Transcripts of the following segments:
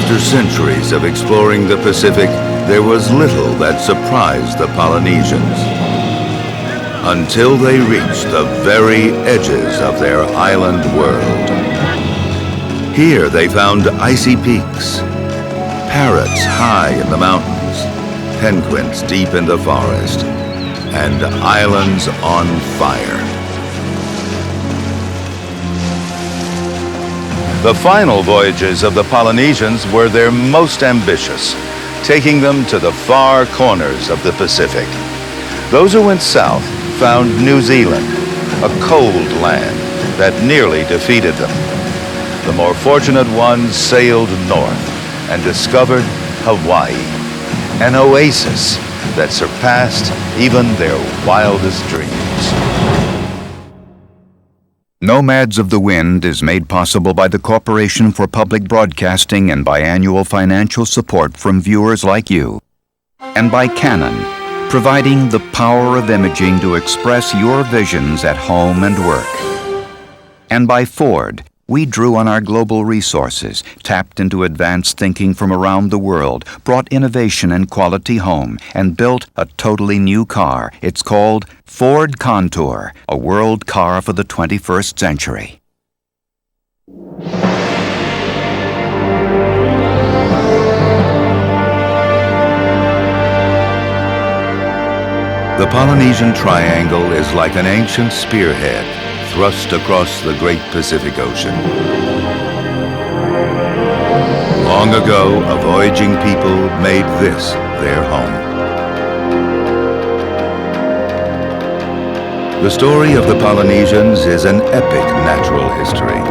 After centuries of exploring the Pacific, there was little that surprised the Polynesians. Until they reached the very edges of their island world. Here they found icy peaks, parrots high in the mountains, penguins deep in the forest, and islands on fire. The final voyages of the Polynesians were their most ambitious, taking them to the far corners of the Pacific. Those who went south found New Zealand, a cold land that nearly defeated them. The more fortunate ones sailed north and discovered Hawaii, an oasis that surpassed even their wildest dreams. Nomads of the Wind is made possible by the Corporation for Public Broadcasting and by annual financial support from viewers like you. And by Canon, providing the power of imaging to express your visions at home and work. And by Ford, we drew on our global resources, tapped into advanced thinking from around the world, brought innovation and quality home, and built a totally new car. It's called Ford Contour, a world car for the 21st century. The Polynesian Triangle is like an ancient spearhead thrust across the great Pacific Ocean. Long ago, a voyaging people made this their home. The story of the Polynesians is an epic natural history.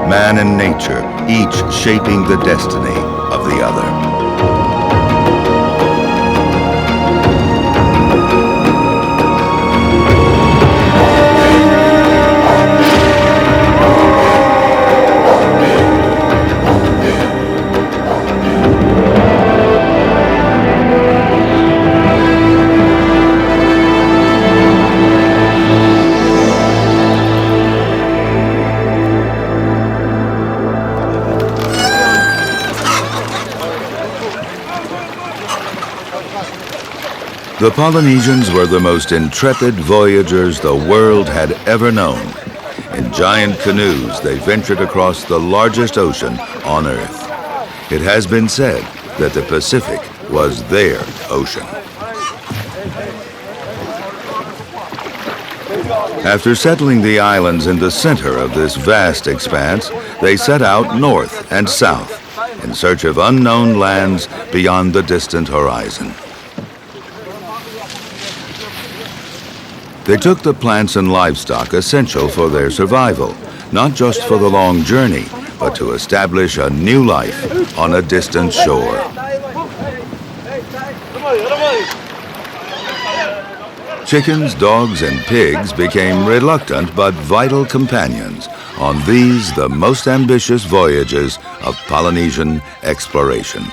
Man and nature, each shaping the destiny of the other. The Polynesians were the most intrepid voyagers the world had ever known. In giant canoes, they ventured across the largest ocean on Earth. It has been said that the Pacific was their ocean. After settling the islands in the center of this vast expanse, they set out north and south in search of unknown lands beyond the distant horizon. They took the plants and livestock essential for their survival, not just for the long journey, but to establish a new life on a distant shore. Chickens, dogs, and pigs became reluctant but vital companions on these, the most ambitious voyages of Polynesian exploration.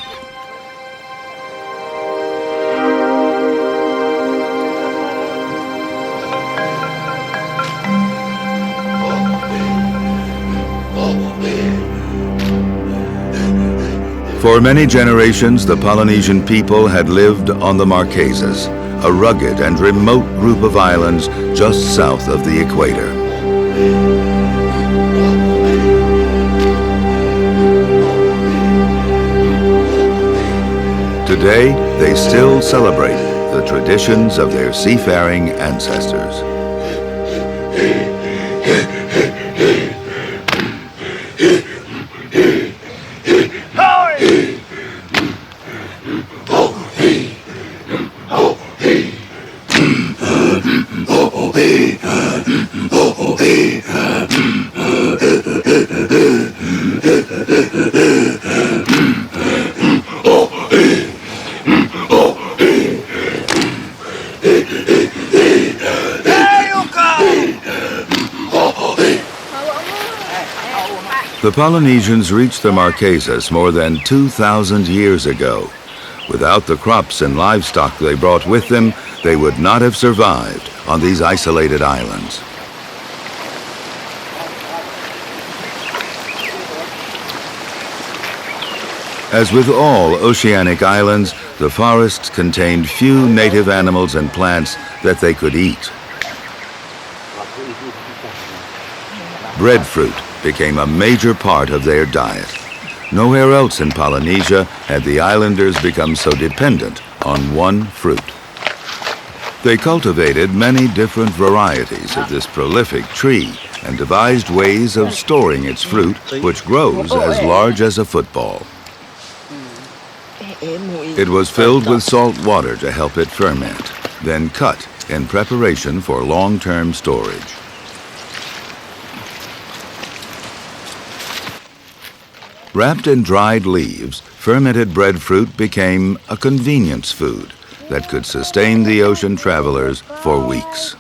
For many generations, the Polynesian people had lived on the Marquesas, a rugged and remote group of islands just south of the equator. Today, they still celebrate the traditions of their seafaring ancestors. The Polynesians reached the Marquesas more than 2,000 years ago. Without the crops and livestock they brought with them, they would not have survived on these isolated islands. As with all oceanic islands, the forests contained few native animals and plants that they could eat. Breadfruit became a major part of their diet. Nowhere else in Polynesia had the islanders become so dependent on one fruit. They cultivated many different varieties of this prolific tree and devised ways of storing its fruit, which grows as large as a football. It was filled with salt water to help it ferment, then cut in preparation for long-term storage. Wrapped in dried leaves, fermented breadfruit became a convenience food that could sustain the ocean travelers for weeks.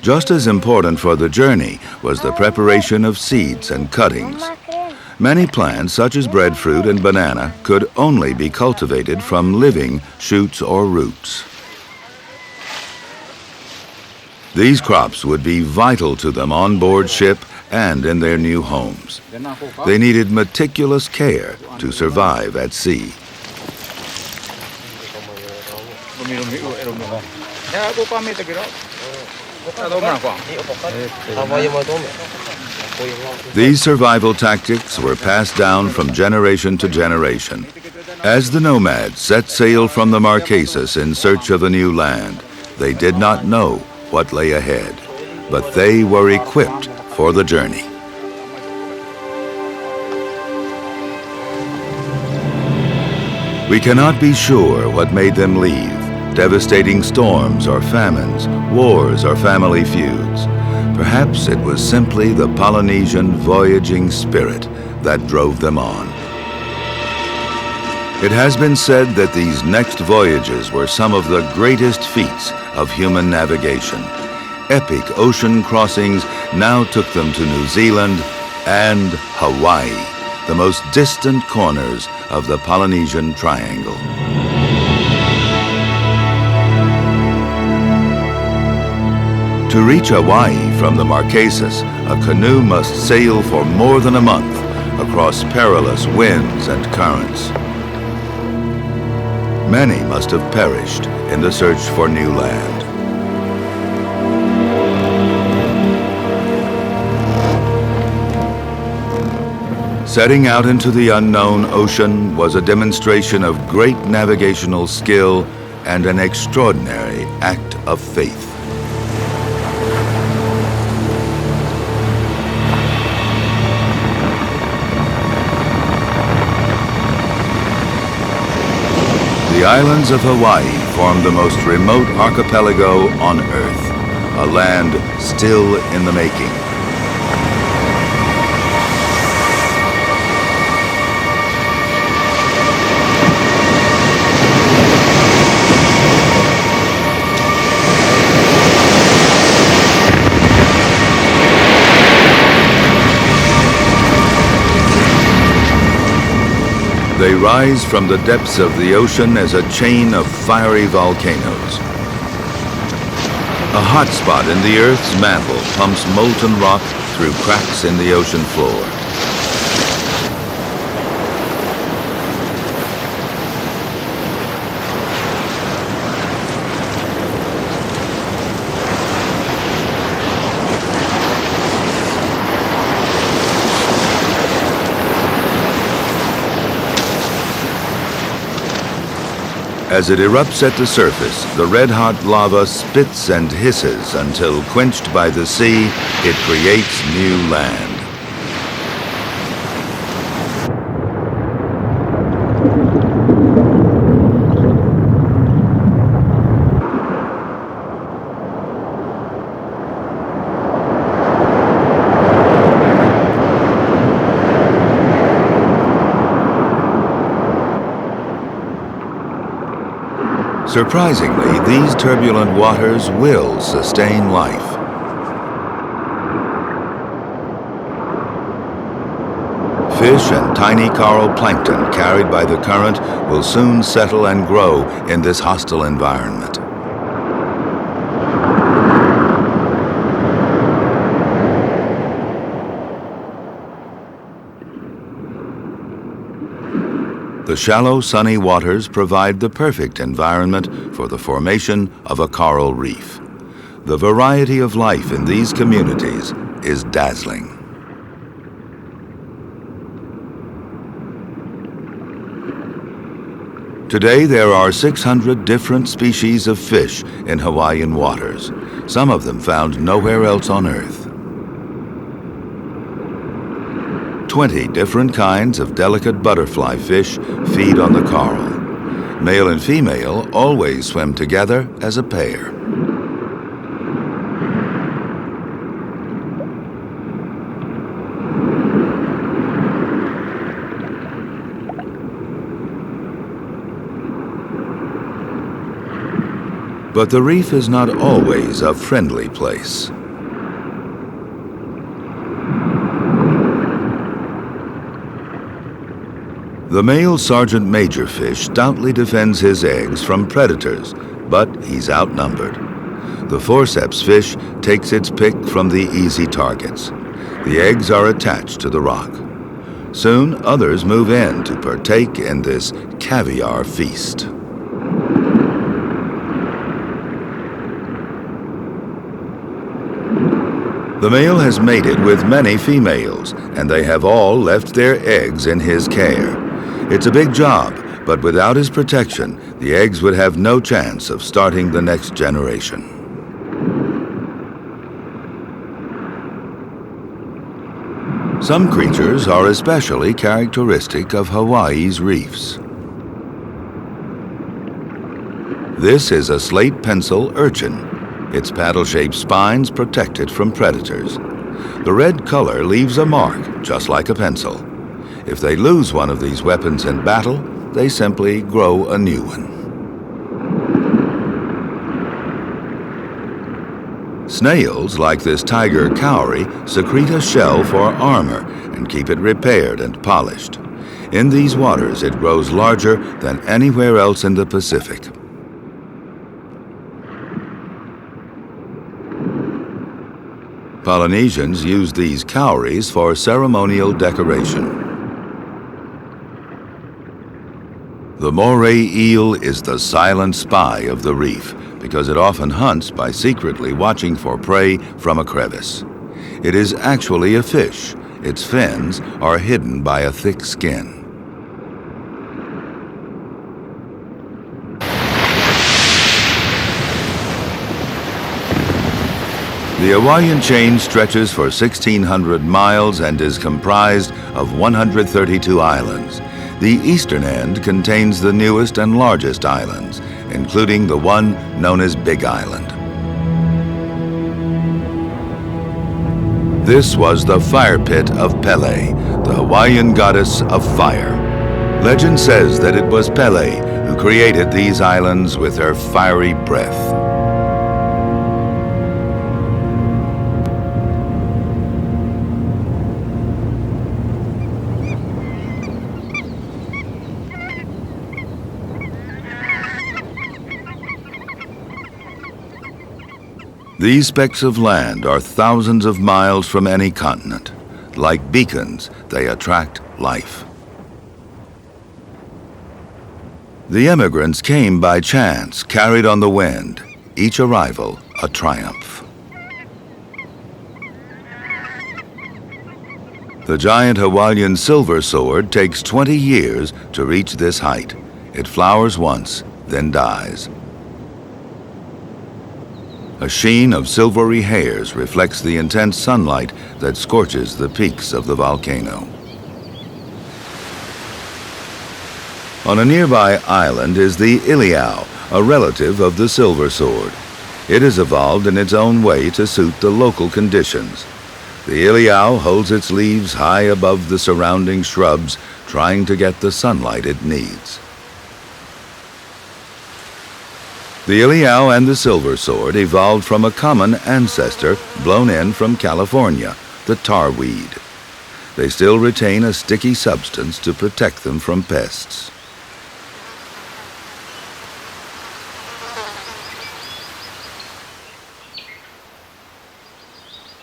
Just as important for the journey was the preparation of seeds and cuttings. Many plants, such as breadfruit and banana, could only be cultivated from living shoots or roots. These crops would be vital to them on board ship and in their new homes. They needed meticulous care to survive at sea. These survival tactics were passed down from generation to generation. As the nomads set sail from the Marquesas in search of a new land, they did not know what lay ahead, but they were equipped for the journey. We cannot be sure what made them leave. Devastating storms or famines, wars or family feuds. Perhaps it was simply the Polynesian voyaging spirit that drove them on. It has been said that these next voyages were some of the greatest feats of human navigation. Epic ocean crossings now took them to New Zealand and Hawaii, the most distant corners of the Polynesian Triangle. To reach Hawaii from the Marquesas, a canoe must sail for more than a month across perilous winds and currents. Many must have perished in the search for new land. Setting out into the unknown ocean was a demonstration of great navigational skill and an extraordinary act of faith. The islands of Hawaii form the most remote archipelago on Earth, a land still in the making. They rise from the depths of the ocean as a chain of fiery volcanoes. A hot spot in the Earth's mantle pumps molten rock through cracks in the ocean floor. As it erupts at the surface, the red-hot lava spits and hisses until, quenched by the sea, it creates new land. Surprisingly, these turbulent waters will sustain life. Fish and tiny coral plankton carried by the current will soon settle and grow in this hostile environment. The shallow, sunny waters provide the perfect environment for the formation of a coral reef. The variety of life in these communities is dazzling. Today, there are 600 different species of fish in Hawaiian waters, some of them found nowhere else on Earth. 20 different kinds of delicate butterfly fish feed on the coral. Male and female always swim together as a pair. But the reef is not always a friendly place. The male sergeant major fish stoutly defends his eggs from predators, but he's outnumbered. The forceps fish takes its pick from the easy targets. The eggs are attached to the rock. Soon, others move in to partake in this caviar feast. The male has mated with many females, and they have all left their eggs in his care. It's a big job, but without his protection, the eggs would have no chance of starting the next generation. Some creatures are especially characteristic of Hawaii's reefs. This is a slate pencil urchin. Its paddle-shaped spines protect it from predators. The red color leaves a mark, just like a pencil. If they lose one of these weapons in battle, they simply grow a new one. Snails, like this tiger cowrie, secrete a shell for armor and keep it repaired and polished. In these waters, it grows larger than anywhere else in the Pacific. Polynesians used these cowries for ceremonial decoration. The moray eel is the silent spy of the reef because it often hunts by secretly watching for prey from a crevice. It is actually a fish. Its fins are hidden by a thick skin. The Hawaiian chain stretches for 1,600 miles and is comprised of 132 islands. The eastern end contains the newest and largest islands, including the one known as Big Island. This was the fire pit of Pele, the Hawaiian goddess of fire. Legend says that it was Pele who created these islands with her fiery breath. These specks of land are thousands of miles from any continent. Like beacons, they attract life. The immigrants came by chance, carried on the wind, each arrival a triumph. The giant Hawaiian silver sword takes 20 years to reach this height. It flowers once, then dies. A sheen of silvery hairs reflects the intense sunlight that scorches the peaks of the volcano. On a nearby island is the iliao, a relative of the silver sword. It has evolved in its own way to suit the local conditions. The iliao holds its leaves high above the surrounding shrubs, trying to get the sunlight it needs. The iliao and the silver sword evolved from a common ancestor blown in from California, the tarweed. They still retain a sticky substance to protect them from pests.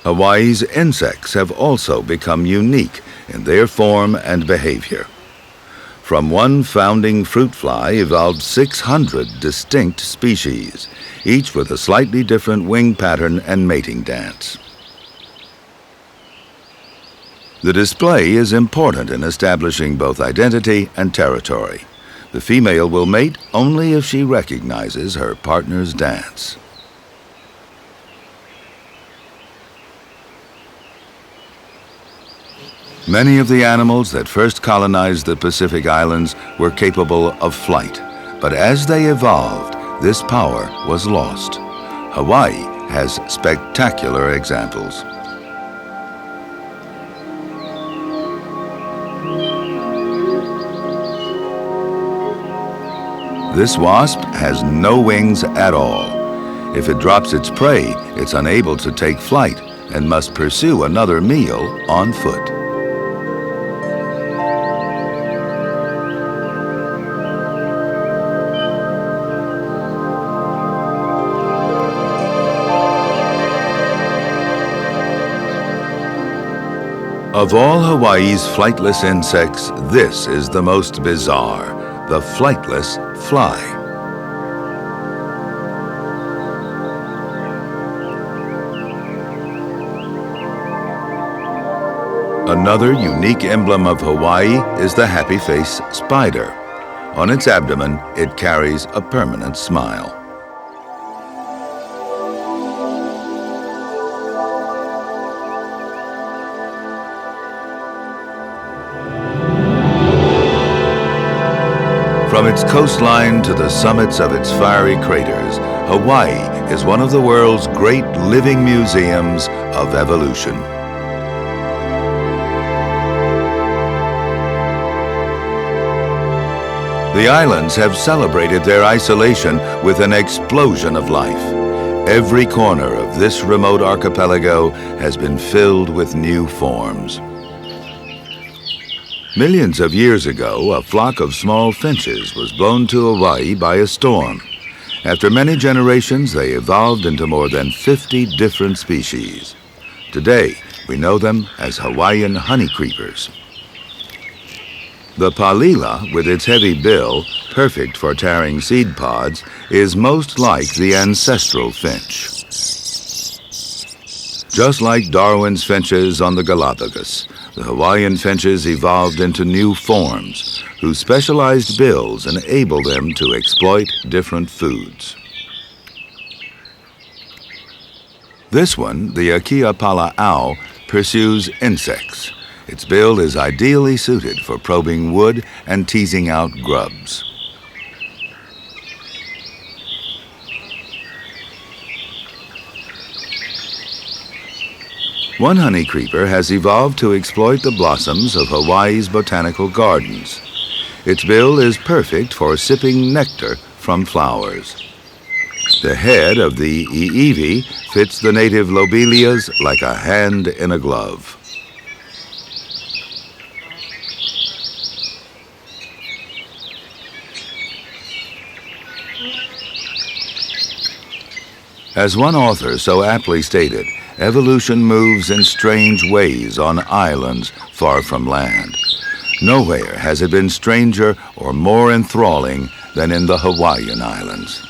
Hawaii's insects have also become unique in their form and behavior. From one founding fruit fly evolved 600 distinct species, each with a slightly different wing pattern and mating dance. The display is important in establishing both identity and territory. The female will mate only if she recognizes her partner's dance. Many of the animals that first colonized the Pacific Islands were capable of flight, but as they evolved, this power was lost. Hawaii has spectacular examples. This wasp has no wings at all. If it drops its prey, it's unable to take flight and must pursue another meal on foot. Of all Hawaii's flightless insects, this is the most bizarre, the flightless fly. Another unique emblem of Hawaii is the happy face spider. On its abdomen, it carries a permanent smile. From its coastline to the summits of its fiery craters, Hawaii is one of the world's great living museums of evolution. The islands have celebrated their isolation with an explosion of life. Every corner of this remote archipelago has been filled with new forms. Millions of years ago, a flock of small finches was blown to Hawaii by a storm. After many generations, they evolved into more than 50 different species. Today, we know them as Hawaiian honeycreepers. The palila, with its heavy bill, perfect for tearing seed pods, is most like the ancestral finch. Just like Darwin's finches on the Galapagos, the Hawaiian finches evolved into new forms, whose specialized bills enable them to exploit different foods. This one, the Akea pala'au, pursues insects. Its bill is ideally suited for probing wood and teasing out grubs. One honeycreeper has evolved to exploit the blossoms of Hawaii's botanical gardens. Its bill is perfect for sipping nectar from flowers. The head of the iiwi fits the native lobelias like a hand in a glove. As one author so aptly stated, evolution moves in strange ways on islands far from land. Nowhere has it been stranger or more enthralling than in the Hawaiian Islands.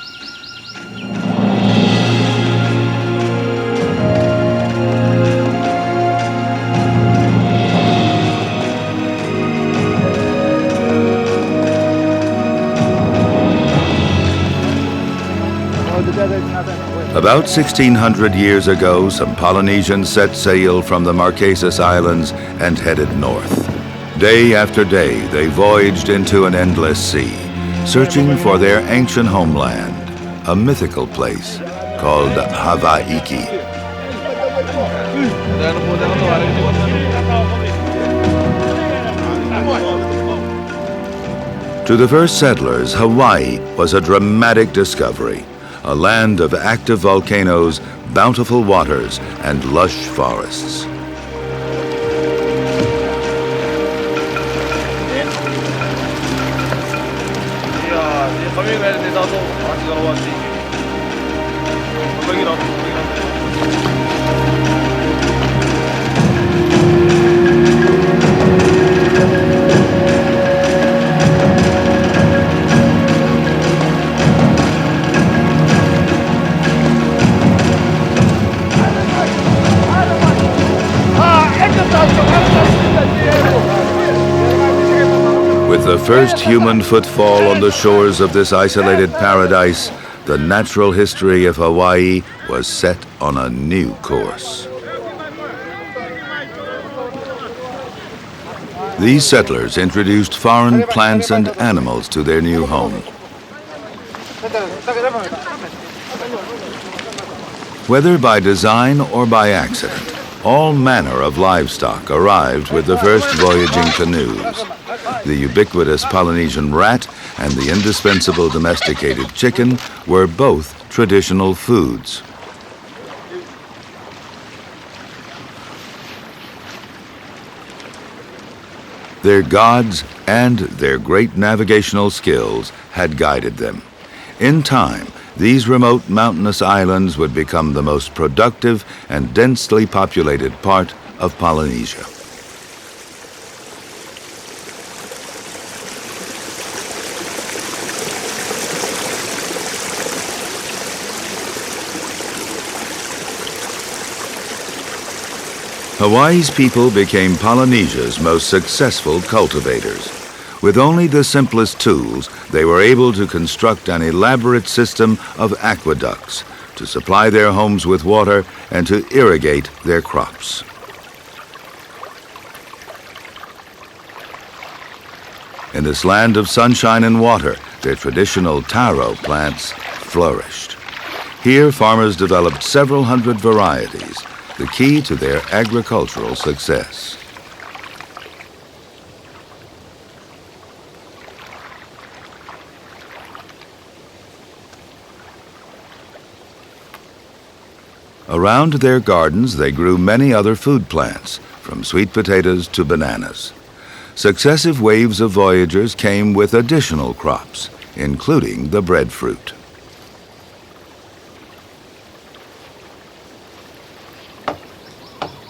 About 1,600 years ago, some Polynesians set sail from the Marquesas Islands and headed north. Day after day, they voyaged into an endless sea, searching for their ancient homeland, a mythical place called Hawaiki. To the first settlers, Hawaii was a dramatic discovery. A land of active volcanoes, bountiful waters, and lush forests. With the first human footfall on the shores of this isolated paradise, the natural history of Hawaii was set on a new course. These settlers introduced foreign plants and animals to their new home. Whether by design or by accident, all manner of livestock arrived with the first voyaging canoes. The ubiquitous Polynesian rat and the indispensable domesticated chicken were both traditional foods. Their gods and their great navigational skills had guided them. In time, these remote mountainous islands would become the most productive and densely populated part of Polynesia. Hawaii's people became Polynesia's most successful cultivators. With only the simplest tools, they were able to construct an elaborate system of aqueducts to supply their homes with water and to irrigate their crops. In this land of sunshine and water, their traditional taro plants flourished. Here, farmers developed several hundred varieties, the key to their agricultural success. Around their gardens, they grew many other food plants, from sweet potatoes to bananas. Successive waves of voyagers came with additional crops, including the breadfruit.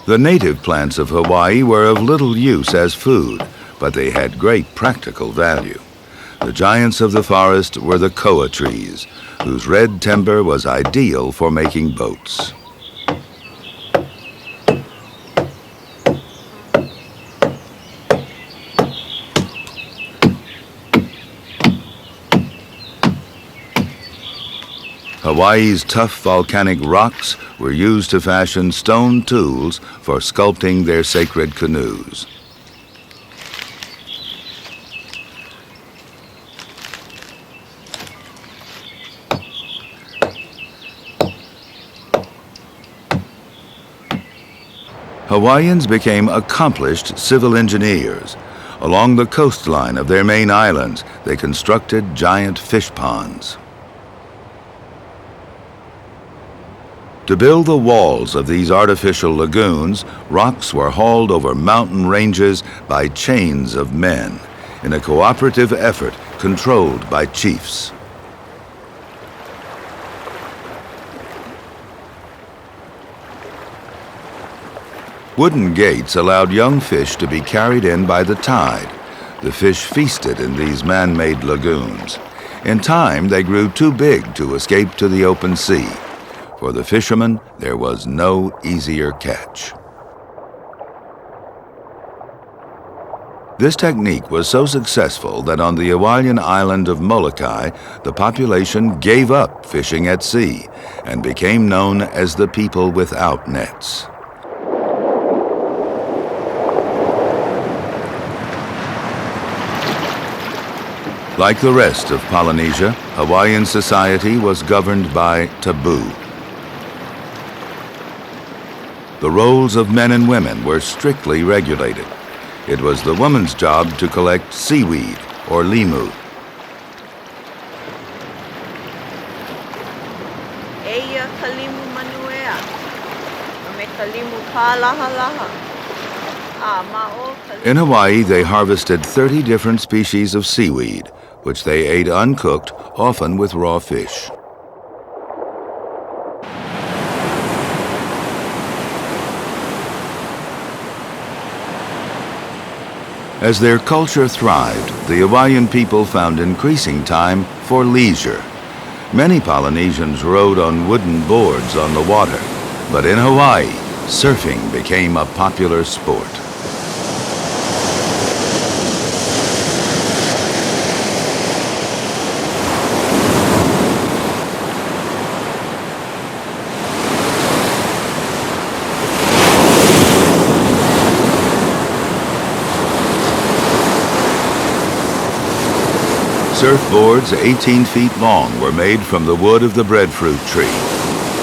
The native plants of Hawaii were of little use as food, but they had great practical value. The giants of the forest were the koa trees, whose red timber was ideal for making boats. Hawaii's tough volcanic rocks were used to fashion stone tools for sculpting their sacred canoes. Hawaiians became accomplished civil engineers. Along the coastline of their main islands, they constructed giant fish ponds. To build the walls of these artificial lagoons, rocks were hauled over mountain ranges by chains of men in a cooperative effort controlled by chiefs. Wooden gates allowed young fish to be carried in by the tide. The fish feasted in these man-made lagoons. In time, they grew too big to escape to the open sea. For the fishermen, there was no easier catch. This technique was so successful that on the Hawaiian island of Molokai, the population gave up fishing at sea and became known as the people without nets. Like the rest of Polynesia, Hawaiian society was governed by taboo. The roles of men and women were strictly regulated. It was the woman's job to collect seaweed, or limu. In Hawaii, they harvested 30 different species of seaweed, which they ate uncooked, often with raw fish. As their culture thrived, the Hawaiian people found increasing time for leisure. Many Polynesians rode on wooden boards on the water, but in Hawaii, surfing became a popular sport. Surfboards 18 feet long were made from the wood of the breadfruit tree.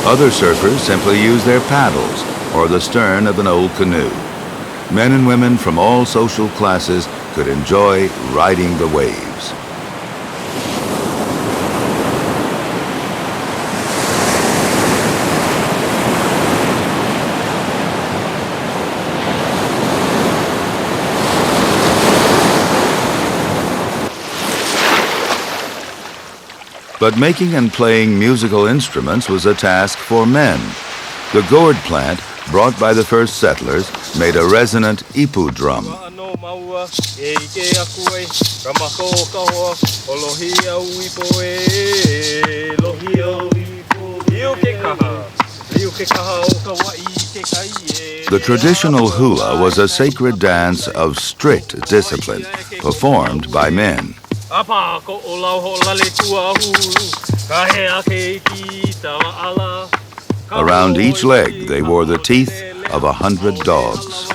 Other surfers simply used their paddles or the stern of an old canoe. Men and women from all social classes could enjoy riding the waves. But making and playing musical instruments was a task for men. The gourd plant, brought by the first settlers, made a resonant ipu drum. The traditional hula was a sacred dance of strict discipline, performed by men. Around each leg they wore the teeth of 100 dogs.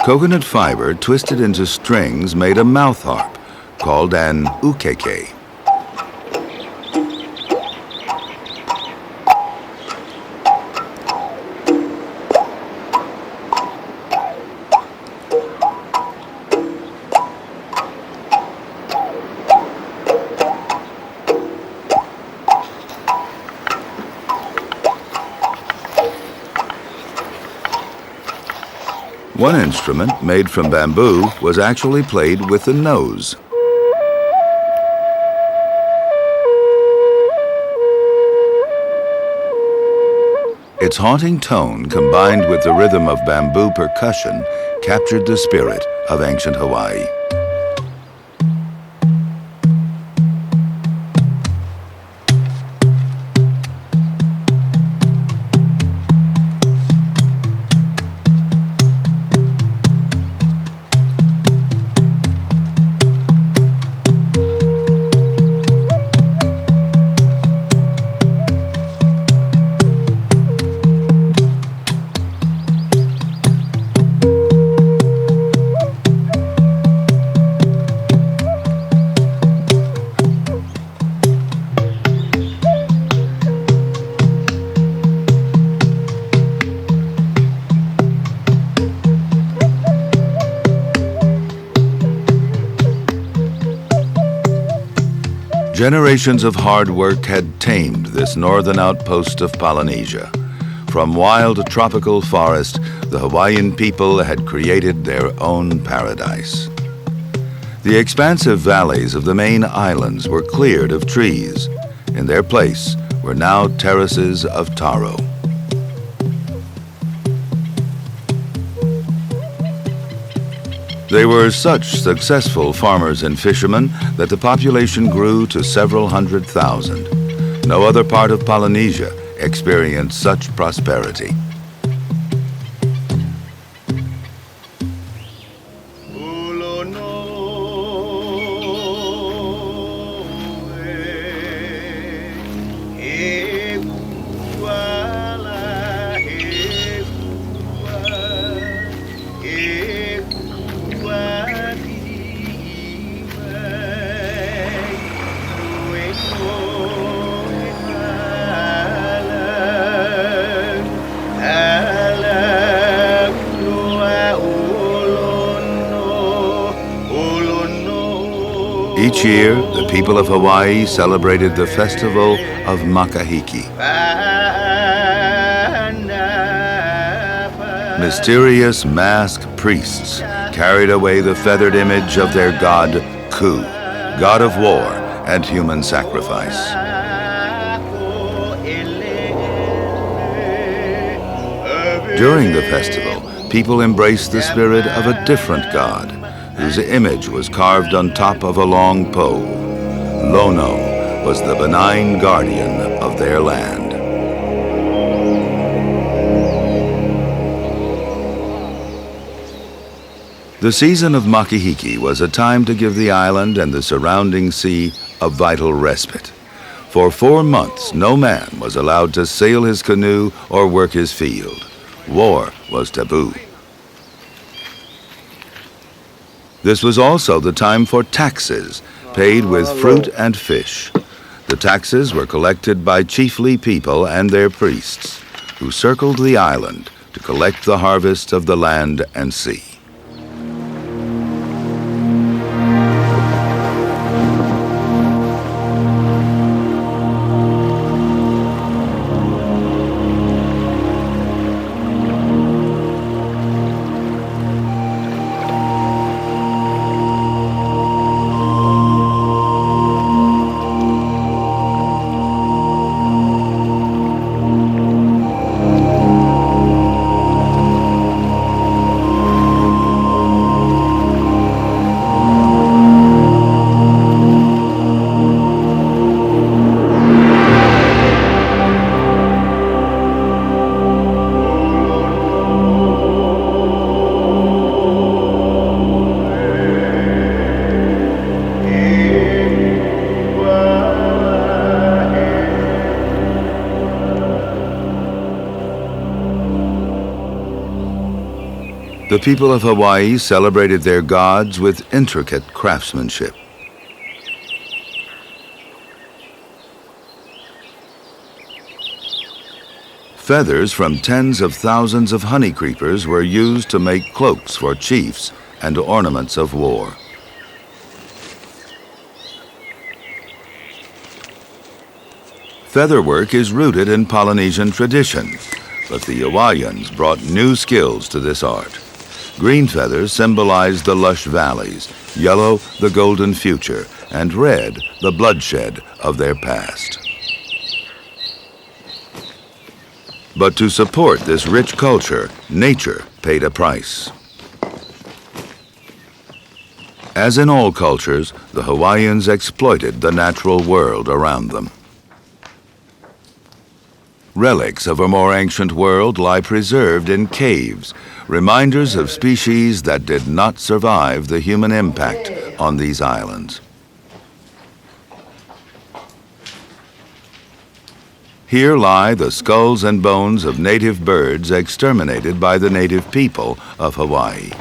Coconut fiber twisted into strings made a mouth harp called an ukeke. One instrument, made from bamboo, was actually played with the nose. Its haunting tone, combined with the rhythm of bamboo percussion, captured the spirit of ancient Hawaii. Generations of hard work had tamed this northern outpost of Polynesia. From wild tropical forest, the Hawaiian people had created their own paradise. The expansive valleys of the main islands were cleared of trees. In their place were now terraces of taro. They were such successful farmers and fishermen that the population grew to several 100,000. No other part of Polynesia experienced such prosperity. Each year, the people of Hawaii celebrated the festival of Makahiki. Mysterious masked priests carried away the feathered image of their god, Ku, god of war and human sacrifice. During the festival, people embraced the spirit of a different god, whose image was carved on top of a long pole. Lono was the benign guardian of their land. The season of Makahiki was a time to give the island and the surrounding sea a vital respite. For 4 months, no man was allowed to sail his canoe or work his field. War was taboo. This was also the time for taxes, paid with fruit and fish. The taxes were collected by chiefly people and their priests, who circled the island to collect the harvests of the land and sea. The people of Hawaii celebrated their gods with intricate craftsmanship. Feathers from tens of thousands of honey creepers were used to make cloaks for chiefs and ornaments of war. Featherwork is rooted in Polynesian tradition, but the Hawaiians brought new skills to this art. Green feathers symbolize the lush valleys, yellow the golden future, and red the bloodshed of their past. But to support this rich culture, nature paid a price. As in all cultures, the Hawaiians exploited the natural world around them. Relics of a more ancient world lie preserved in caves, reminders of species that did not survive the human impact on these islands. Here lie the skulls and bones of native birds exterminated by the native people of Hawaii.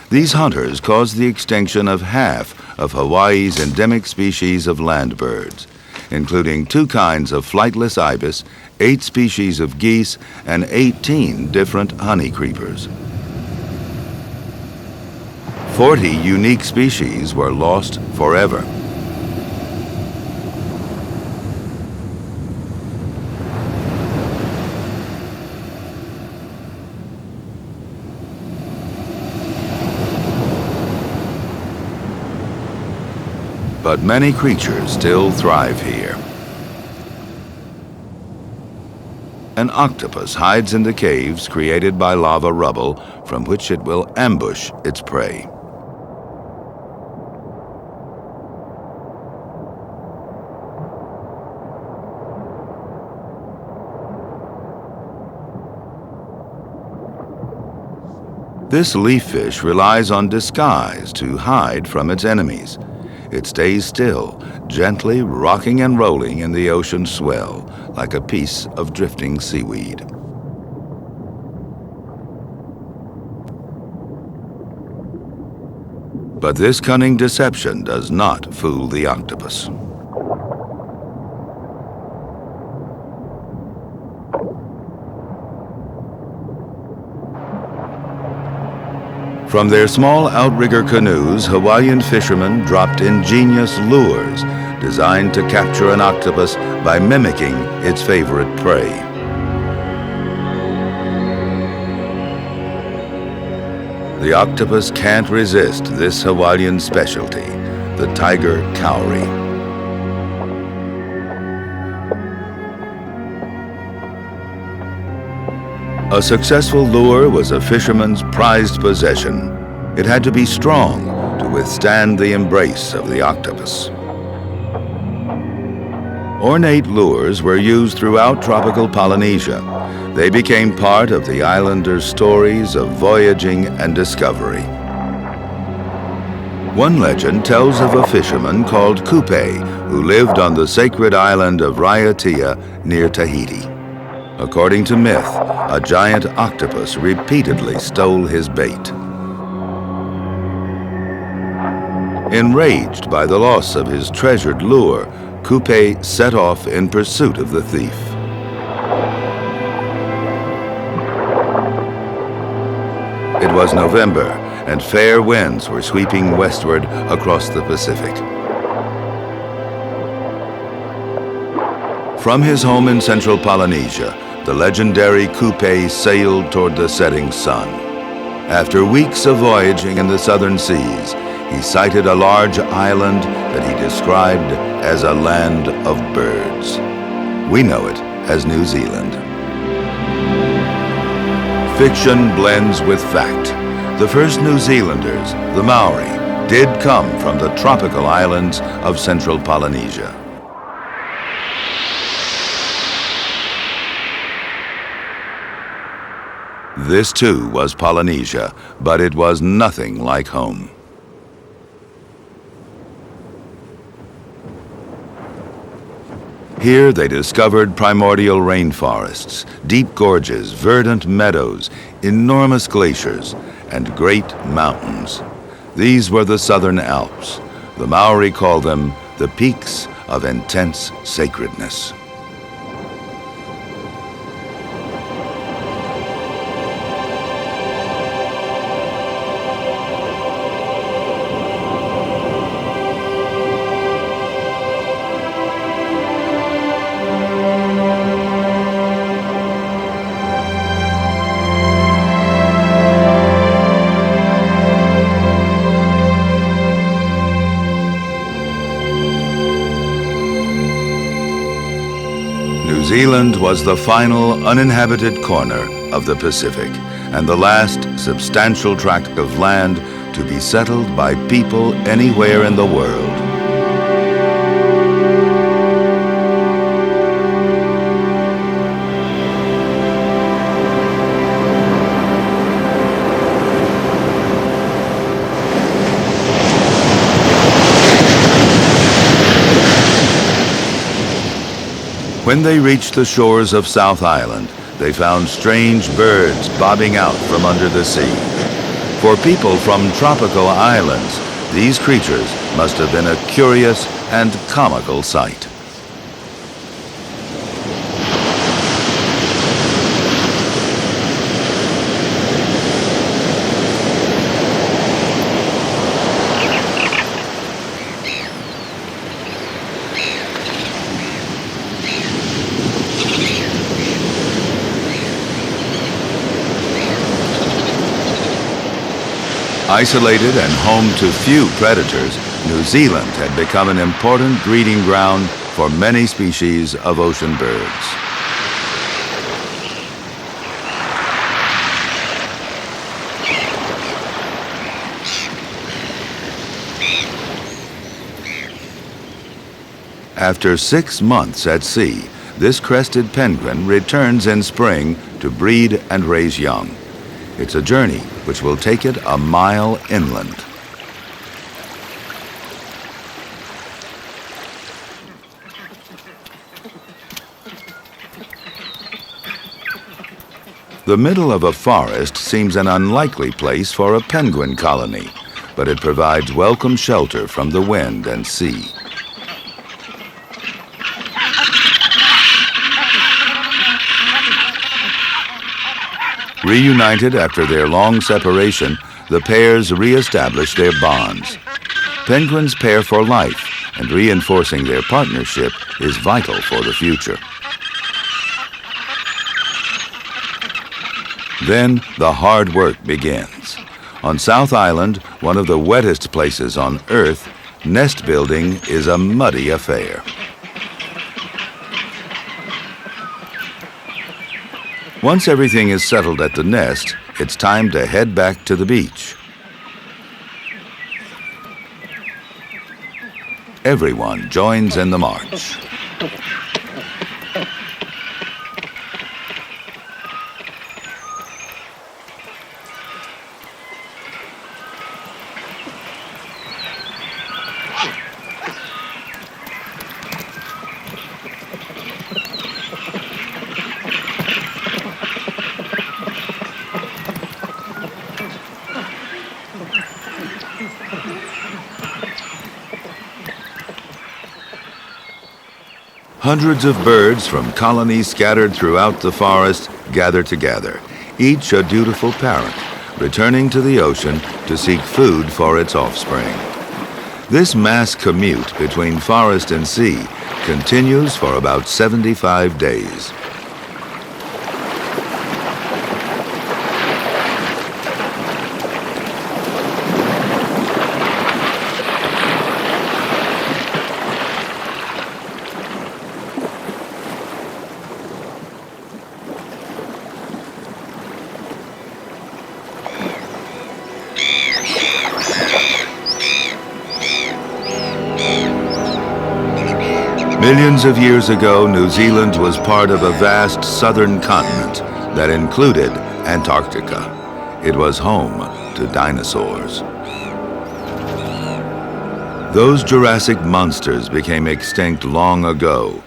These hunters caused the extinction of half of Hawaii's endemic species of land birds, including 2 kinds of flightless ibis, 8 species of geese, and 18 different honey creepers. 40 unique species were lost forever. But many creatures still thrive here. An octopus hides in the caves created by lava rubble from which it will ambush its prey. This leaf fish relies on disguise to hide from its enemies. It stays still, gently rocking and rolling in the ocean swell, like a piece of drifting seaweed. But this cunning deception does not fool the octopus. From their small outrigger canoes, Hawaiian fishermen dropped ingenious lures designed to capture an octopus by mimicking its favorite prey. The octopus can't resist this Hawaiian specialty, the tiger cowrie. A successful lure was a fisherman's prized possession. It had to be strong to withstand the embrace of the octopus. Ornate lures were used throughout tropical Polynesia. They became part of the islanders' stories of voyaging and discovery. One legend tells of a fisherman called Kupe who lived on the sacred island of Raiatea near Tahiti. According to myth, a giant octopus repeatedly stole his bait. Enraged by the loss of his treasured lure, Kupe set off in pursuit of the thief. It was November, and fair winds were sweeping westward across the Pacific. From his home in central Polynesia, the legendary Kupe sailed toward the setting sun. After weeks of voyaging in the southern seas, he sighted a large island that he described as a land of birds. We know it as New Zealand. Fiction blends with fact. The first New Zealanders, the Maori, did come from the tropical islands of central Polynesia. This too was Polynesia, but it was nothing like home. Here they discovered primordial rainforests, deep gorges, verdant meadows, enormous glaciers, and great mountains. These were the Southern Alps. The Maori called them the peaks of intense sacredness. New Zealand was the final uninhabited corner of the Pacific and the last substantial tract of land to be settled by people anywhere in the world. When they reached the shores of South Island, they found strange birds bobbing out from under the sea. For people from tropical islands, these creatures must have been a curious and comical sight. Isolated and home to few predators, New Zealand had become an important breeding ground for many species of ocean birds. After 6 months at sea, this crested penguin returns in spring to breed and raise young. It's a journey which will take it a mile inland. The middle of a forest seems an unlikely place for a penguin colony, but it provides welcome shelter from the wind and sea. Reunited after their long separation, the pairs re-establish their bonds. Penguins pair for life, and reinforcing their partnership is vital for the future. Then the hard work begins. On South Island, one of the wettest places on Earth, nest building is a muddy affair. Once everything is settled at the nest, it's time to head back to the beach. Everyone joins in the march. Hundreds of birds from colonies scattered throughout the forest gather together, each a dutiful parent, returning to the ocean to seek food for its offspring. This mass commute between forest and sea continues for about 75 days. Millions of years ago, New Zealand was part of a vast southern continent that included Antarctica. It was home to dinosaurs. Those Jurassic monsters became extinct long ago,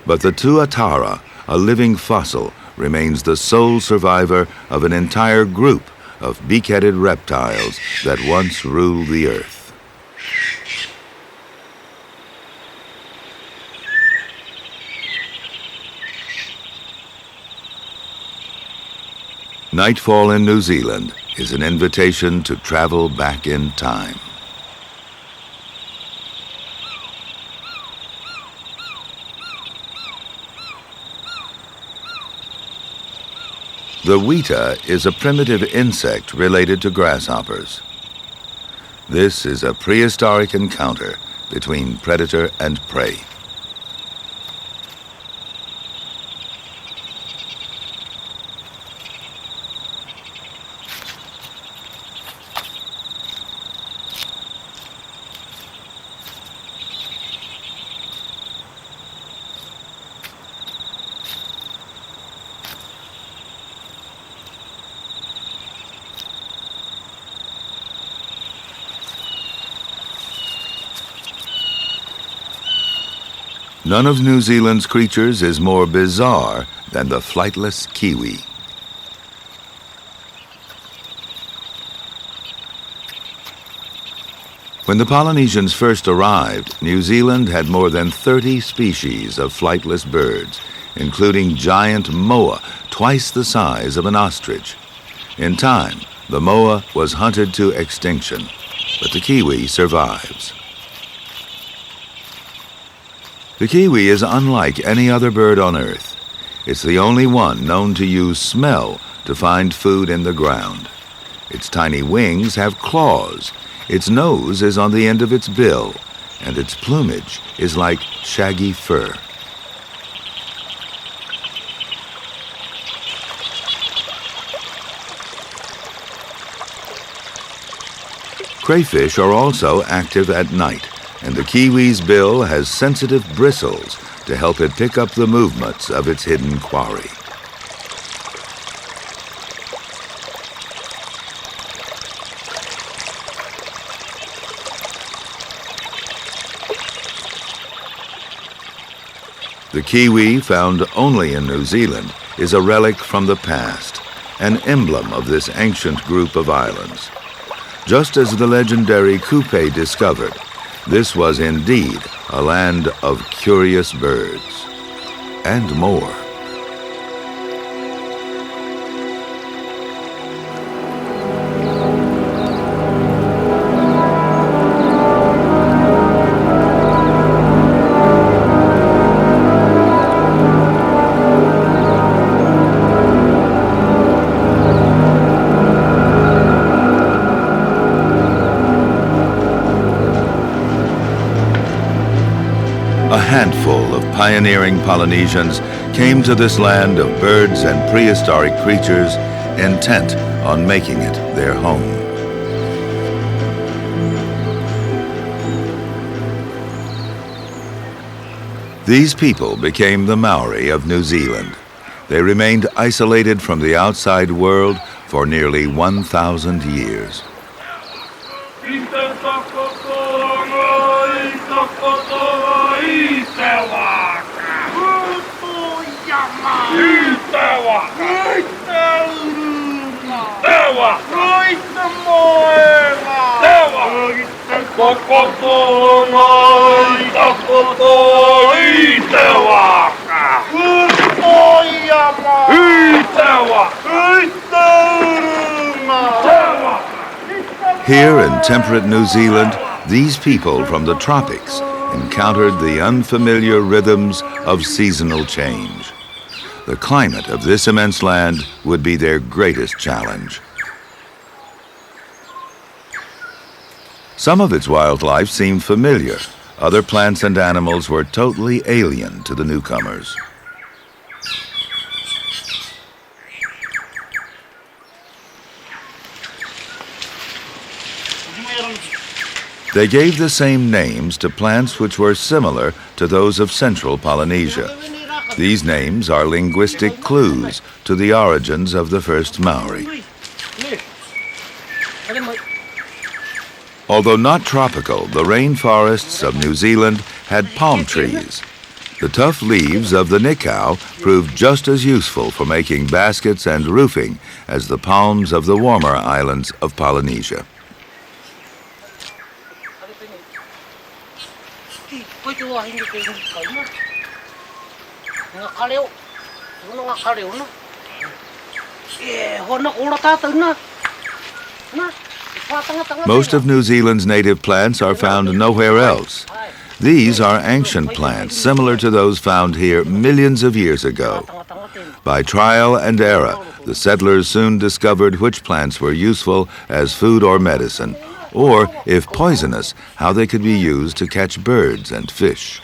but the tuatara, a living fossil, remains the sole survivor of an entire group of beak-headed reptiles that once ruled the earth. Nightfall in New Zealand is an invitation to travel back in time. The weta is a primitive insect related to grasshoppers. This is a prehistoric encounter between predator and prey. None of New Zealand's creatures is more bizarre than the flightless kiwi. When the Polynesians first arrived, New Zealand had more than 30 species of flightless birds, including giant moa, twice the size of an ostrich. In time, the moa was hunted to extinction, but the kiwi survives. The kiwi is unlike any other bird on Earth. It's the only one known to use smell to find food in the ground. Its tiny wings have claws, its nose is on the end of its bill, and its plumage is like shaggy fur. Crayfish are also active at night, and the kiwi's bill has sensitive bristles to help it pick up the movements of its hidden quarry. The kiwi, found only in New Zealand, is a relic from the past, an emblem of this ancient group of islands. Just as the legendary Kupe discovered, this was indeed a land of curious birds, and more. A handful of pioneering Polynesians came to this land of birds and prehistoric creatures, intent on making it their home. These people became the Maori of New Zealand. They remained isolated from the outside world for nearly 1,000 years. Kokoto mai takoto i te wā. Here in temperate New Zealand, these people from the tropics encountered the unfamiliar rhythms of seasonal change. The climate of this immense land would be their greatest challenge. Some of its wildlife seemed familiar. Other plants and animals were totally alien to the newcomers. They gave the same names to plants which were similar to those of central Polynesia. These names are linguistic clues to the origins of the first Maori. Although not tropical, the rainforests of New Zealand had palm trees. The tough leaves of the nikau proved just as useful for making baskets and roofing as the palms of the warmer islands of Polynesia. Most of New Zealand's native plants are found nowhere else. These are ancient plants, similar to those found here millions of years ago. By trial and error, the settlers soon discovered which plants were useful as food or medicine, or, if poisonous, how they could be used to catch birds and fish.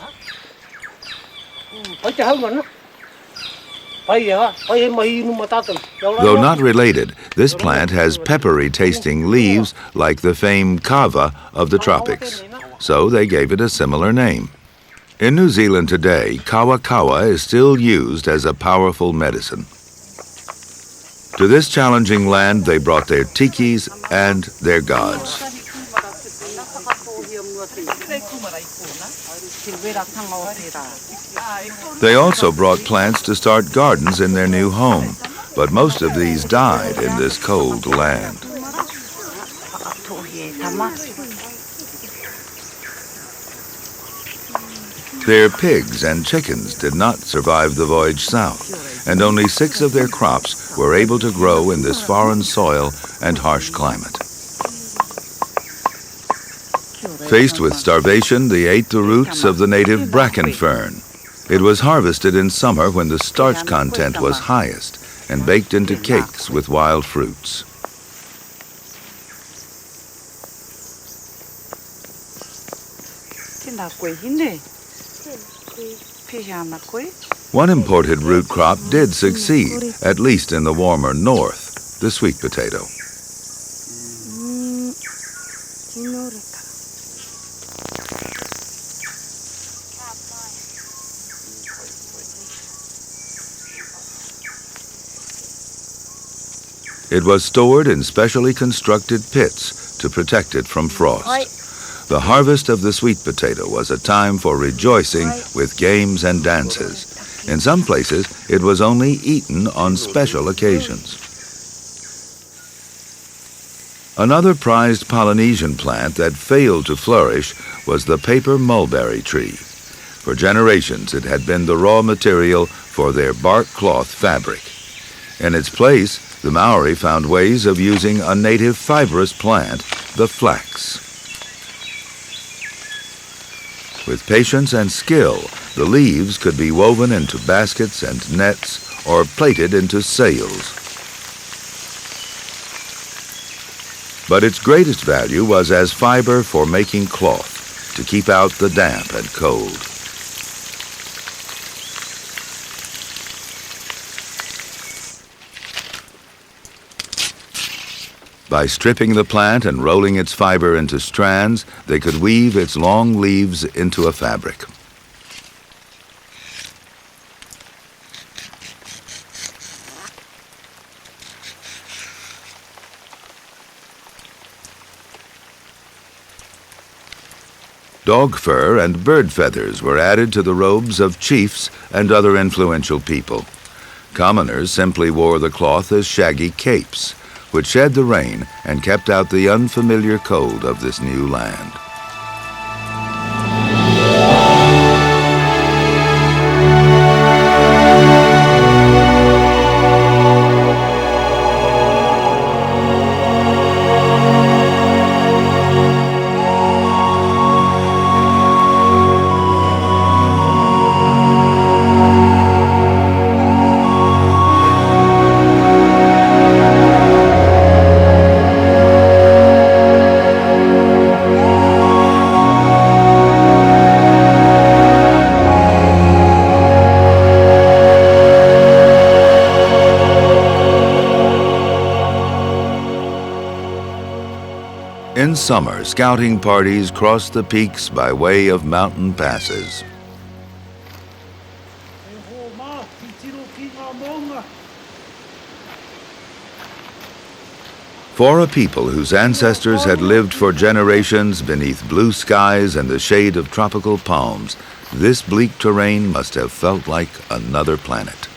Though not related, this plant has peppery-tasting leaves like the famed kava of the tropics, so they gave it a similar name. In New Zealand today, kawa is still used as a powerful medicine. To this challenging land, they brought their tikis and their gods. They also brought plants to start gardens in their new home, but most of these died in this cold land. Their pigs and chickens did not survive the voyage south, and only 6 of their crops were able to grow in this foreign soil and harsh climate. Faced with starvation, they ate the roots of the native bracken fern. It was harvested in summer when the starch content was highest and baked into cakes with wild fruits. One imported root crop did succeed, at least in the warmer north, the sweet potato. It was stored in specially constructed pits to protect it from frost. The harvest of the sweet potato was a time for rejoicing with games and dances. In some places, it was only eaten on special occasions. Another prized Polynesian plant that failed to flourish was the paper mulberry tree. For generations, it had been the raw material for their bark cloth fabric. In its place, the Maori found ways of using a native fibrous plant, the flax. With patience and skill, the leaves could be woven into baskets and nets or plaited into sails. But its greatest value was as fiber for making cloth, to keep out the damp and cold. By stripping the plant and rolling its fiber into strands, they could weave its long leaves into a fabric. Dog fur and bird feathers were added to the robes of chiefs and other influential people. Commoners simply wore the cloth as shaggy capes, which shed the rain and kept out the unfamiliar cold of this new land. In summer, scouting parties cross the peaks by way of mountain passes. For a people whose ancestors had lived for generations beneath blue skies and the shade of tropical palms, this bleak terrain must have felt like another planet.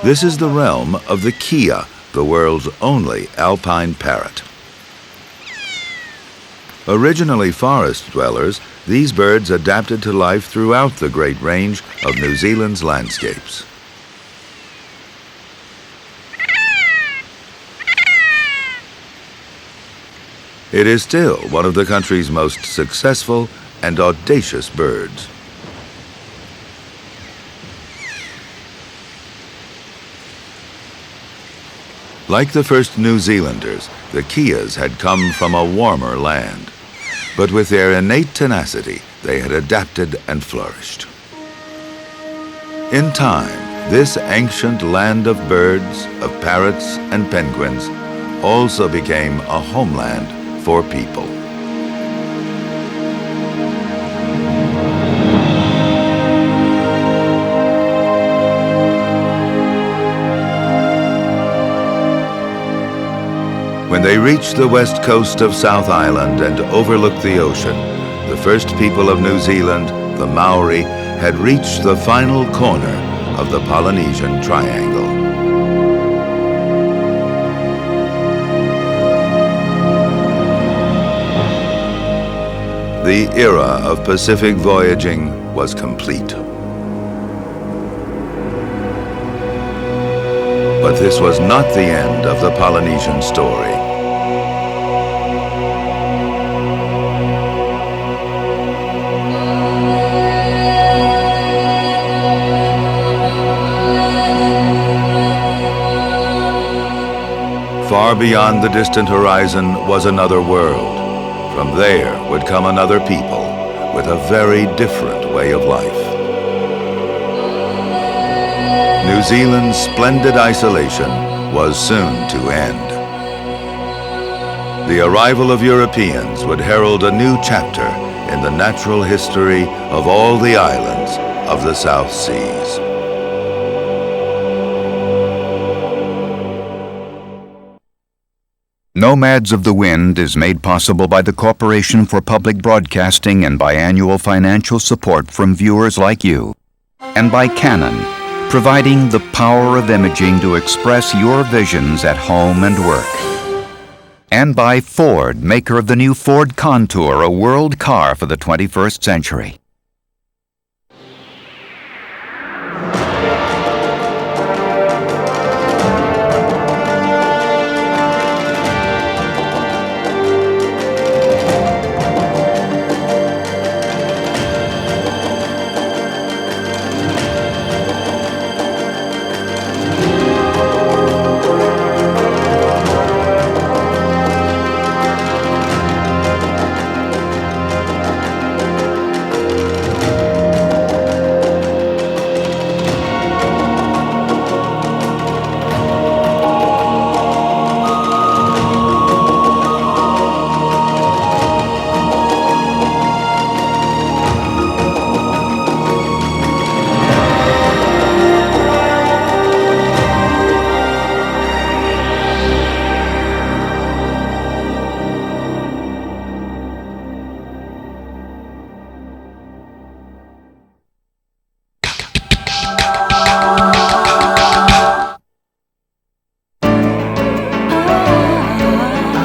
This is the realm of the kea, the world's only alpine parrot. Originally forest dwellers, these birds adapted to life throughout the great range of New Zealand's landscapes. It is still one of the country's most successful and audacious birds. Like the first New Zealanders, the keas had come from a warmer land. But with their innate tenacity, they had adapted and flourished. In time, this ancient land of birds, of parrots and penguins, also became a homeland for people. When they reached the west coast of South Island and overlooked the ocean, the first people of New Zealand, the Maori, had reached the final corner of the Polynesian Triangle. The era of Pacific voyaging was complete. But this was not the end of the Polynesian story. Far beyond the distant horizon was another world. From there would come another people with a very different way of life. New Zealand's splendid isolation was soon to end. The arrival of Europeans would herald a new chapter in the natural history of all the islands of the South Seas. Nomads of the Wind is made possible by the Corporation for Public Broadcasting and by annual financial support from viewers like you. And by Canon, providing the power of imaging to express your visions at home and work. And by Ford, maker of the new Ford Contour, a world car for the 21st century.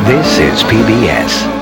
This is PBS.